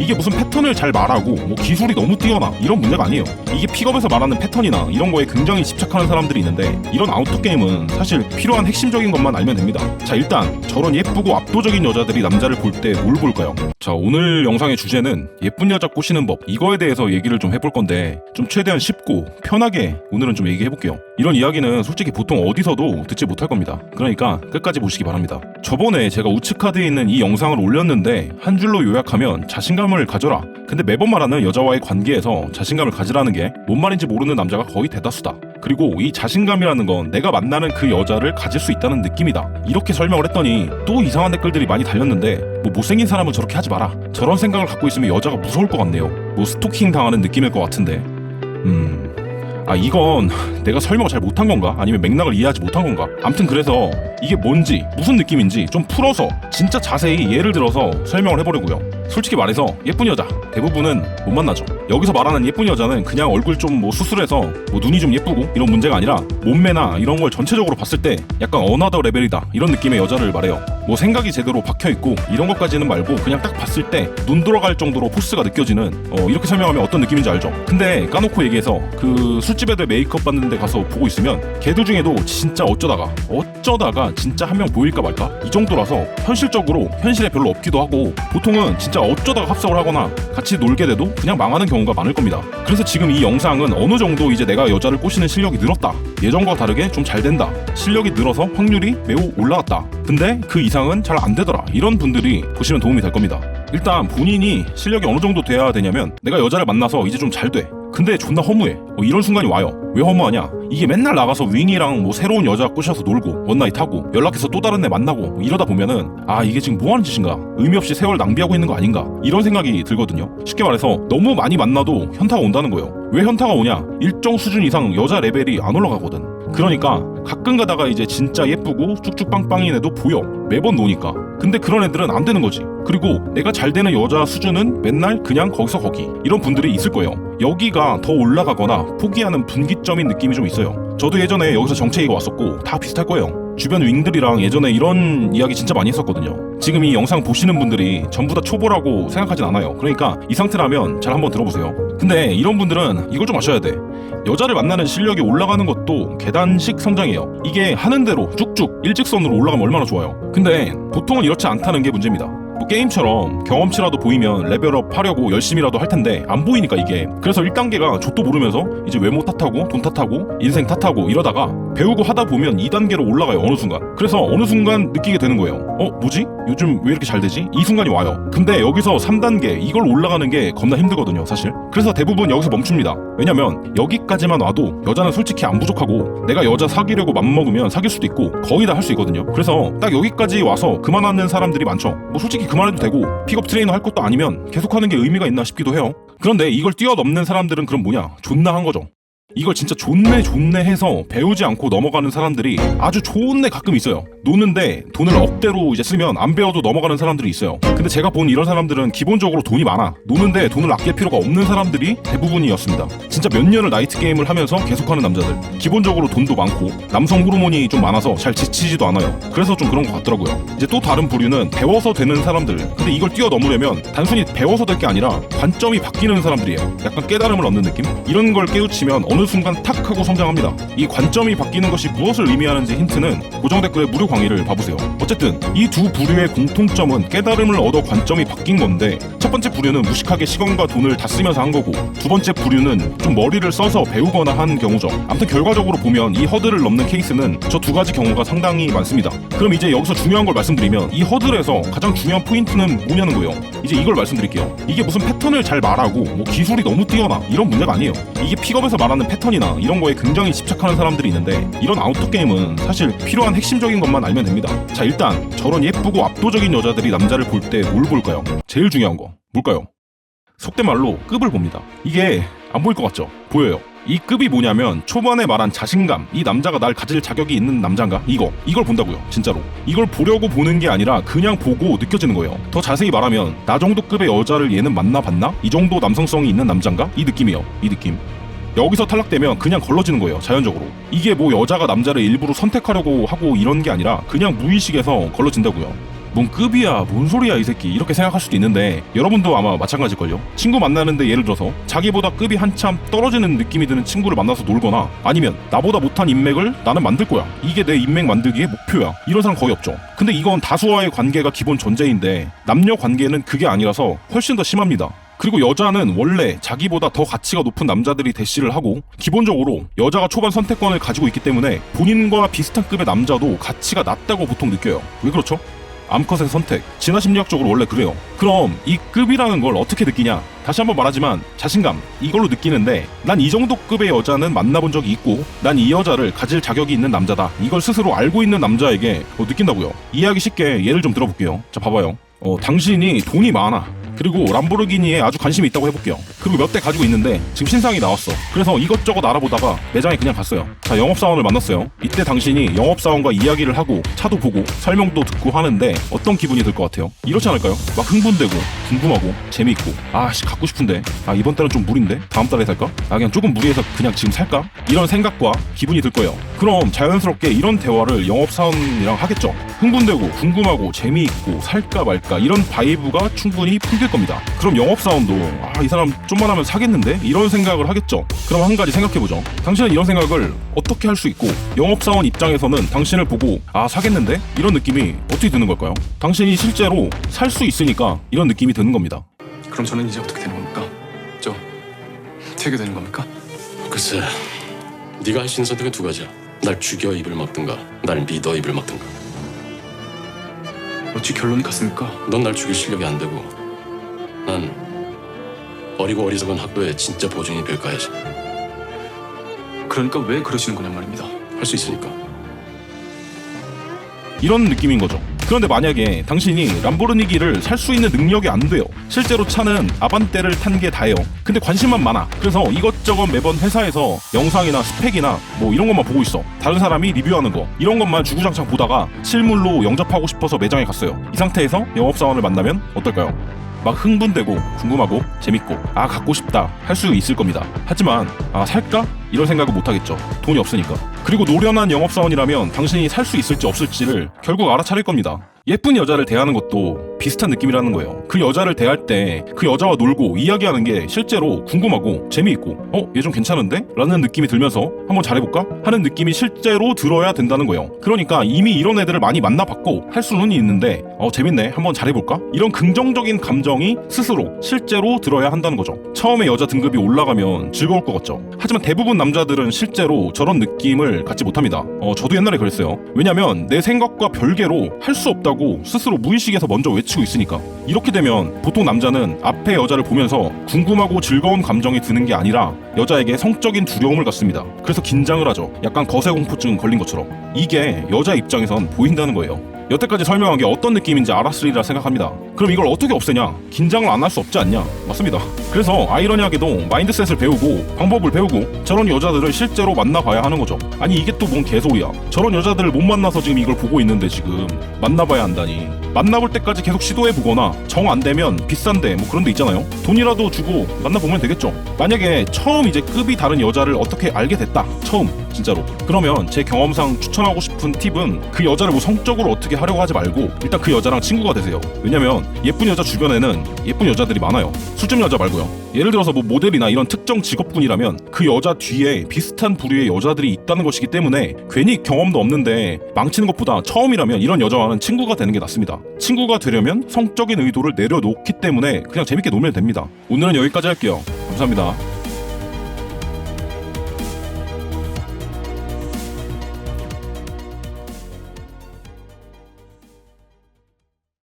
이게 무슨 패턴을 잘 말하고 뭐 기술이 너무 뛰어나 이런 문제가 아니에요. 이게 픽업에서 말하는 패턴이나 이런 거에 굉장히 집착하는 사람들이 있는데, 이런 아웃도 게임은 사실 필요한 핵심적인 것만 알면 됩니다. 자, 일단 저런 예쁘고 압도적인 여자들이 남자를 볼 때 뭘 볼까요? 자, 오늘 영상의 주제는 예쁜 여자 꼬시는 법, 이거에 대해서 얘기를 좀 해볼 건데, 좀 최대한 쉽고 편하게 오늘은 좀 얘기해볼게요. 이런 이야기는 솔직히 보통 어디서도 듣지 못할 겁니다. 그러니까 끝까지 보시기 바랍니다. 저번에 제가 우측 카드에 있는 이 영상을 올렸는데 한 줄로 요약하면 자신감을 가져라. 근데 매번 말하는 여자와의 관계에서 자신감을 가지라는 게 뭔 말인지 모르는 남자가 거의 대다수다. 그리고 이 자신감이라는 건 내가 만나는 그 여자를 가질 수 있다는 느낌이다. 이렇게 설명을 했더니 또 이상한 댓글들이 많이 달렸는데, 뭐 못생긴 사람은 저렇게 하지 마라, 저런 생각을 갖고 있으면 여자가 무서울 것 같네요. 뭐 스토킹 당하는 느낌일 것 같은데, 이건 내가 설명을 잘 못한 건가? 아니면 맥락을 이해하지 못한 건가? 암튼 그래서 이게 뭔지, 무슨 느낌인지 좀 풀어서 진짜 자세히 예를 들어서 설명을 해보려고요. 솔직히 말해서 예쁜 여자 대부분은 못 만나죠. 여기서 말하는 예쁜 여자는 그냥 얼굴 좀 뭐 수술해서 뭐 눈이 좀 예쁘고 이런 문제가 아니라 몸매나 이런 걸 전체적으로 봤을 때 약간 어나더 레벨이다, 이런 느낌의 여자를 말해요. 뭐 생각이 제대로 박혀있고 이런 것까지는 말고 그냥 딱 봤을 때 눈 돌아갈 정도로 포스가 느껴지는, 이렇게 설명하면 어떤 느낌인지 알죠? 근데 까놓고 얘기해서 그 술집 애들 메이크업 받는 데 가서 보고 있으면 걔들 중에도 진짜 어쩌다가 진짜 한 명 보일까 말까 이 정도라서 현실적으로 현실에 별로 없기도 하고, 보통은 진짜 어쩌다가 합석을 하거나 같이 놀게 돼도 그냥 망하는 경우가 많을 겁니다. 그래서 지금 이 영상은 어느 정도 이제 내가 여자를 꼬시는 실력이 늘었다, 예전과 다르게 좀 잘 된다, 실력이 늘어서 확률이 매우 올라갔다, 근데 그 이상은 잘 안 되더라, 이런 분들이 보시면 도움이 될 겁니다. 일단 본인이 실력이 어느 정도 돼야 되냐면, 내가 여자를 만나서 이제 좀 잘 돼, 근데 존나 허무해, 이런 순간이 와요. 왜 허무하냐? 이게 맨날 나가서 윙이랑 뭐 새로운 여자 꼬셔서 놀고 원나잇 하고 연락해서 또 다른 애 만나고 이러다 보면은, 이게 지금 뭐하는 짓인가, 의미 없이 세월 낭비하고 있는 거 아닌가, 이런 생각이 들거든요. 쉽게 말해서 너무 많이 만나도 현타가 온다는 거예요. 왜 현타가 오냐? 일정 수준 이상 여자 레벨이 안 올라가거든. 그러니까 가끔 가다가 이제 진짜 예쁘고 쭉쭉 빵빵인 애도 보여, 매번 노니까. 근데 그런 애들은 안 되는 거지. 그리고 내가 잘 되는 여자 수준은 맨날 그냥 거기서 거기, 이런 분들이 있을 거예요. 여기가 더 올라가거나 포기하는 분기점인 느낌이 좀 있어요. 저도 예전에 여기서 정체기가 왔었고 다 비슷할 거예요. 주변 윙들이랑 예전에 이런 이야기 진짜 많이 했었거든요. 지금 이 영상 보시는 분들이 전부 다 초보라고 생각하진 않아요. 그러니까 이 상태라면 잘 한번 들어보세요. 근데 이런 분들은 이걸 좀 아셔야 돼. 여자를 만나는 실력이 올라가는 것도 계단식 성장이에요. 이게 하는 대로 쭉쭉 일직선으로 올라가면 얼마나 좋아요. 근데 보통은 이렇지 않다는 게 문제입니다. 뭐 게임처럼 경험치라도 보이면 레벨업 하려고 열심히라도 할 텐데 안 보이니까 이게. 그래서 1단계가 좆도 모르면서 이제 외모 탓하고 돈 탓하고 인생 탓하고 이러다가 배우고 하다 보면 2단계로 올라가요, 어느 순간. 그래서 어느 순간 느끼게 되는 거예요. 뭐지? 요즘 왜 이렇게 잘 되지? 이 순간이 와요. 근데 여기서 3단계 이걸 올라가는 게 겁나 힘들거든요, 사실. 그래서 대부분 여기서 멈춥니다. 왜냐면 여기까지만 와도 여자는 솔직히 안 부족하고, 내가 여자 사귀려고 맘먹으면 사귈 수도 있고 거의 다 할 수 있거든요. 그래서 딱 여기까지 와서 그만하는 사람들이 많죠. 뭐 솔직히 그만해도 되고 픽업 트레이너 할 것도 아니면 계속하는 게 의미가 있나 싶기도 해요. 그런데 이걸 뛰어넘는 사람들은 그럼 뭐냐? 존나 한 거죠. 이걸 진짜 존내 해서 배우지 않고 넘어가는 사람들이 아주 존내 가끔 있어요. 노는데 돈을 억대로 이제 쓰면 안 배워도 넘어가는 사람들이 있어요. 근데 제가 본 이런 사람들은 기본적으로 돈이 많아, 노는데 돈을 아낄 필요가 없는 사람들이 대부분이었습니다. 진짜 몇 년을 나이트 게임을 하면서 계속하는 남자들, 기본적으로 돈도 많고 남성 호르몬이 좀 많아서 잘 지치지도 않아요. 그래서 좀 그런 것 같더라고요. 이제 또 다른 부류는 배워서 되는 사람들. 근데 이걸 뛰어넘으려면 단순히 배워서 될 게 아니라 관점이 바뀌는 사람들이에요. 약간 깨달음을 얻는 느낌? 이런 걸 깨우치면 어느 순간 탁 하고 성장합니다. 이 관점이 바뀌는 것이 무엇을 의미하는지 힌트는 고정 댓글에 무료 강의를 봐보세요. 어쨌든 이 두 부류의 공통점은 깨달음을 얻어 관점이 바뀐 건데, 첫 번째 부류는 무식하게 시간과 돈을 다 쓰면서 한 거고, 두 번째 부류는 좀 머리를 써서 배우거나 한 경우죠. 아무튼 결과적으로 보면 이 허들을 넘는 케이스는 저 두 가지 경우가 상당히 많습니다. 그럼 이제 여기서 중요한 걸 말씀드리면, 이 허들에서 가장 중요한 포인트는 뭐냐는 거예요. 이제 이걸 말씀드릴게요. 이게 무슨 패턴을 잘 말하고 뭐 기술이 너무 뛰어나 이런 문제가 아니에요. 이게 픽업에서 말하는 패턴이나 이런 거에 굉장히 집착하는 사람들이 있는데, 이런 아웃도 게임은 사실 필요한 핵심적인 것만 알면 됩니다. 자, 일단 저런 예쁘고 압도적인 여자들이 남자를 볼 때 뭘 볼까요? 제일 중요한 거 뭘까요? 속된 말로 급을 봅니다. 이게 안 보일 것 같죠? 보여요. 이 급이 뭐냐면 초반에 말한 자신감, 이 남자가 날 가질 자격이 있는 남자인가? 이걸 본다고요. 진짜로 이걸 보려고 보는 게 아니라 그냥 보고 느껴지는 거예요. 더 자세히 말하면 나 정도 급의 여자를 얘는 만나봤나? 이 정도 남성성이 있는 남자인가? 이 느낌이에요. 이 느낌. 여기서 탈락되면 그냥 걸러지는 거예요, 자연적으로. 이게 뭐 여자가 남자를 일부러 선택하려고 하고 이런 게 아니라 그냥 무의식에서 걸러진다고요. 뭔 급이야, 뭔 소리야 이 새끼, 이렇게 생각할 수도 있는데 여러분도 아마 마찬가지일걸요. 친구 만나는데 예를 들어서 자기보다 급이 한참 떨어지는 느낌이 드는 친구를 만나서 놀거나, 아니면 나보다 못한 인맥을 나는 만들 거야, 이게 내 인맥 만들기의 목표야, 이런 사람 거의 없죠. 근데 이건 다수와의 관계가 기본 전제인데 남녀 관계는 그게 아니라서 훨씬 더 심합니다. 그리고 여자는 원래 자기보다 더 가치가 높은 남자들이 대시를 하고, 기본적으로 여자가 초반 선택권을 가지고 있기 때문에 본인과 비슷한 급의 남자도 가치가 낮다고 보통 느껴요. 왜 그렇죠? 암컷의 선택, 진화 심리학적으로 원래 그래요. 그럼 이 급이라는 걸 어떻게 느끼냐? 다시 한번 말하지만 자신감, 이걸로 느끼는데, 난 이 정도 급의 여자는 만나본 적이 있고 난 이 여자를 가질 자격이 있는 남자다, 이걸 스스로 알고 있는 남자에게 느낀다고요. 이해하기 쉽게 예를 좀 들어볼게요. 자, 봐봐요. 당신이 돈이 많아. 그리고 람보르기니에 아주 관심이 있다고 해볼게요. 그리고 몇 대 가지고 있는데 지금 신상이 나왔어. 그래서 이것저것 알아보다가 매장에 그냥 갔어요. 자, 영업사원을 만났어요. 이때 당신이 영업사원과 이야기를 하고 차도 보고 설명도 듣고 하는데 어떤 기분이 들 것 같아요? 이렇지 않을까요? 막 흥분되고 궁금하고 재미있고, 아씨 갖고 싶은데, 이번 달은 좀 무리인데 다음 달에 살까? 그냥 조금 무리해서 그냥 지금 살까? 이런 생각과 기분이 들 거예요. 그럼 자연스럽게 이런 대화를 영업사원이랑 하겠죠. 흥분되고 궁금하고 재미있고 살까 말까 이런 바이브가 충분히 풍길 겁니다. 그럼 영업사원도 이 사람 좀만 하면 사겠는데? 이런 생각을 하겠죠. 그럼 한 가지 생각해보죠. 당신은 이런 생각을 어떻게 할 수 있고, 영업사원 입장에서는 당신을 보고 사겠는데? 이런 느낌이 어떻게 드는 걸까요? 당신이 실제로 살 수 있으니까 이런 느낌이 드는 겁니다. 그럼 저는 이제 어떻게 되는 겁니까? 어떻게 되는 겁니까? 글쎄, 네가 할 수 있는 선택은 두 가지야. 날 죽여 입을 막든가, 날 믿어 입을 막든가. 어찌 결론이 같습니까? 넌 날 죽일 실력이 안 되고, 난 어리고 어리석은 학도에 진짜 보증이 될까 해야지. 그러니까 왜 그러시는 거냔 말입니다. 할 수 있으니까. 이런 느낌인 거죠. 그런데 만약에 당신이 람보르기니를 살 수 있는 능력이 안 돼요. 실제로 차는 아반떼를 탄 게 다예요. 근데 관심만 많아. 그래서 이것저것 매번 회사에서 영상이나 스펙이나 이런 것만 보고 있어. 다른 사람이 리뷰하는 거, 이런 것만 주구장창 보다가 실물로 영접하고 싶어서 매장에 갔어요. 이 상태에서 영업사원을 만나면 어떨까요? 막 흥분되고 궁금하고 재밌고 갖고 싶다 할 수 있을 겁니다. 하지만 살까? 이런 생각은 못하겠죠. 돈이 없으니까. 그리고 노련한 영업사원이라면 당신이 살 수 있을지 없을지를 결국 알아차릴 겁니다. 예쁜 여자를 대하는 것도 비슷한 느낌이라는 거예요. 그 여자를 대할 때 그 여자와 놀고 이야기하는 게 실제로 궁금하고 재미있고 얘 좀 괜찮은데? 라는 느낌이 들면서 한번 잘해볼까? 하는 느낌이 실제로 들어야 된다는 거예요. 그러니까 이미 이런 애들을 많이 만나봤고 할 수는 있는데 재밌네, 한번 잘해볼까? 이런 긍정적인 감정이 스스로 실제로 들어야 한다는 거죠. 처음에 여자 등급이 올라가면 즐거울 것 같죠. 하지만 대부분 남자들은 실제로 저런 느낌을 갖지 못합니다. 저도 옛날에 그랬어요. 왜냐면 내 생각과 별개로 할 수 없다고 스스로 무의식에서 먼저 외치고 있으니까. 이렇게 되면 보통 남자는 앞에 여자를 보면서 궁금하고 즐거운 감정이 드는 게 아니라 여자에게 성적인 두려움을 갖습니다. 그래서 긴장을 하죠. 약간 거세공포증 걸린 것처럼. 이게 여자 입장에선 보인다는 거예요. 여태까지 설명한 게 어떤 느낌인지 알았으리라 생각합니다. 그럼 이걸 어떻게 없애냐? 긴장을 안 할 수 없지 않냐? 맞습니다. 그래서 아이러니하게도 마인드셋을 배우고 방법을 배우고 저런 여자들을 실제로 만나봐야 하는 거죠. 아니 이게 또 뭔 개소리야. 저런 여자들을 못 만나서 지금 이걸 보고 있는데 지금 만나봐야 한다니. 만나볼 때까지 계속 시도해보거나 정 안 되면 비싼데 그런 데 있잖아요. 돈이라도 주고 만나보면 되겠죠. 만약에 처음 이제 급이 다른 여자를 어떻게 알게 됐다. 처음 진짜로. 그러면 제 경험상 추천하고 싶은 팁은 그 여자를 성적으로 어떻게 하려고 하지 말고 일단 그 여자랑 친구가 되세요. 왜냐면 예쁜 여자 주변에는 예쁜 여자들이 많아요. 술집 여자 말고요. 예를 들어서 모델이나 이런 특정 직업군이라면 그 여자 뒤에 비슷한 부류의 여자들이 있다는 것이기 때문에 괜히 경험도 없는데 망치는 것보다 처음이라면 이런 여자와는 친구가 되는 게 낫습니다. 친구가 되려면 성적인 의도를 내려놓기 때문에 그냥 재밌게 놀면 됩니다. 오늘은 여기까지 할게요. 감사합니다.